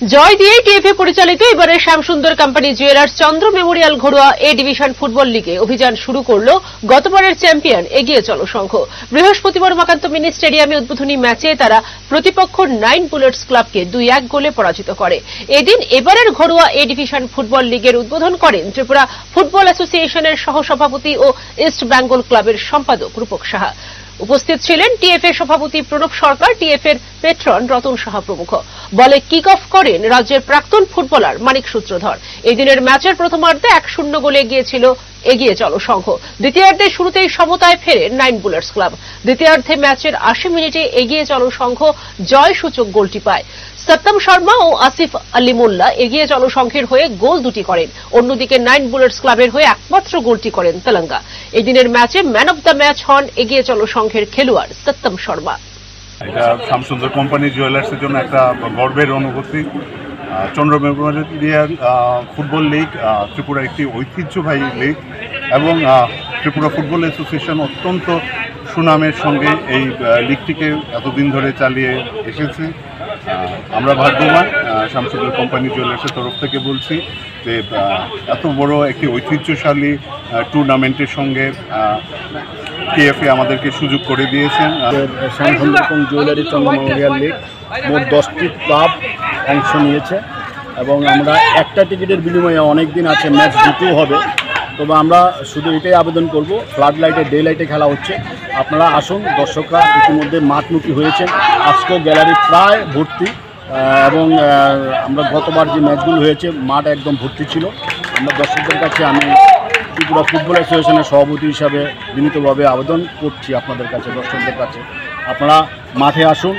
জয় দিয়ে টিএফএ পরিচালিত এবারে শ্যামসুন্দর কোম্পানি জুয়েলার্স চন্দ্র মেমোরিয়াল ঘরোয়া এ ডিভিশন ফুটবল লিগে অভিযান শুরু করল গতবারের চ্যাম্পিয়ন এগিয়ে চলো সংঘ। বৃহস্পতিবার উমাকান্ত মিনি স্টেডিয়ামে উদ্বোধনী ম্যাচে তারা প্রতিপক্ষ 9 বুলেটস ক্লাবকে 2-1 গোলে পরাজিত করে। এদিন এবারের ঘরোয়া এ ডিভিশন ফুটবল লিগের উদ্বোধন করেন ত্রিপুরা ফুটবল অ্যাসোসিয়েশনের সহসভাপতি ও ইস্ট বেঙ্গল ক্লাবের সম্পাদক রূপক সাহা। উপস্থিত ছিলেন টিএফএ সভাপতি প্রণব সরকার, টিএফএর পেট্রন রতন সাহা প্রমুখ। বলে কিক অফ করেন রাজ্যের প্রাক্তন ফুটবলার মানিক সূত্রধর। এই দিনের ম্যাচের প্রথমার্ধে 1-0 গোলে এগিয়েছিল এগিয়ে চলো সংঘ। দ্বিতীয়ার্ধে শুরুতেই সমতায় ফেরে 9 বুলেটস ক্লাব। দ্বিতীয়ার্ধে ম্যাচের 80 মিনিটে এগিয়ে চলো সংঘ জয়সূচক গোলটি পায়। সত্যম শর্মা ও আসিফ আলী মোল্লা এগিয়ে চলো সংঘের হয়ে গোল দুটি করেন। অন্যদিকে 9 বুলেটস ক্লাবের হয়ে একমাত্র গোলটি করেন তেলেঙ্গা। এই দিনের ম্যাচে ম্যান অব দ্য ম্যাচ হন এগিয়ে চলো সংঘের খেলোয়াড় সত্যম শর্মা। এটা শ্যামসুন্দর কোম্পানি জুয়েলার্সের জন্য একটা গর্বের অনুভূতি। চন্দ্র মেমোরিয়াল ফুটবল লিগ ত্রিপুরা একটি ঐতিহ্যবাহী লিগ এবং ত্রিপুরা ফুটবল অ্যাসোসিয়েশন অত্যন্ত সুনামের সঙ্গে এই লিগটিকে এতদিন ধরে চালিয়ে এসেছে। আমরা ভাগ্যবান শ্যামসুন্দর কোম্পানি জুয়েলার্সের তরফ থেকে বলছি যে এত বড় একটি ঐতিহ্যশালী টুর্নামেন্টের সঙ্গে টিএফএ আমাদেরকে সুযোগ করে দিয়েছেন। শ্যামসুন্দর জুয়েলারি চন্দ্র মেমোরিয়াল লিগ মোট 10টি ক্লাব অংশ নিয়েছে এবং আমরা একটা টিকিটের বিনিময়ে অনেক দিন আছে ম্যাচ জিতেও হবে। তবে আমরা শুধু এটাই আবেদন করব, ফ্লাড লাইটে ডে লাইটে খেলা হচ্ছে, আপনারা আসুন। দর্শকরা ইতিমধ্যে মাঠমুখী হয়েছেন, আজকেও গ্যালারি প্রায় ভর্তি এবং আমরা গতবার যে ম্যাচগুলো হয়েছে মাঠ একদম ভর্তি ছিল। আমরা দর্শকদের কাছে আমি ত্রিপুরা ফুটবল অ্যাসোসিয়েশনের সভাপতি হিসাবে বিনীতভাবে আবেদন করছি আপনাদের কাছে, দর্শকদের কাছে আপনারা মাঠে আসুন।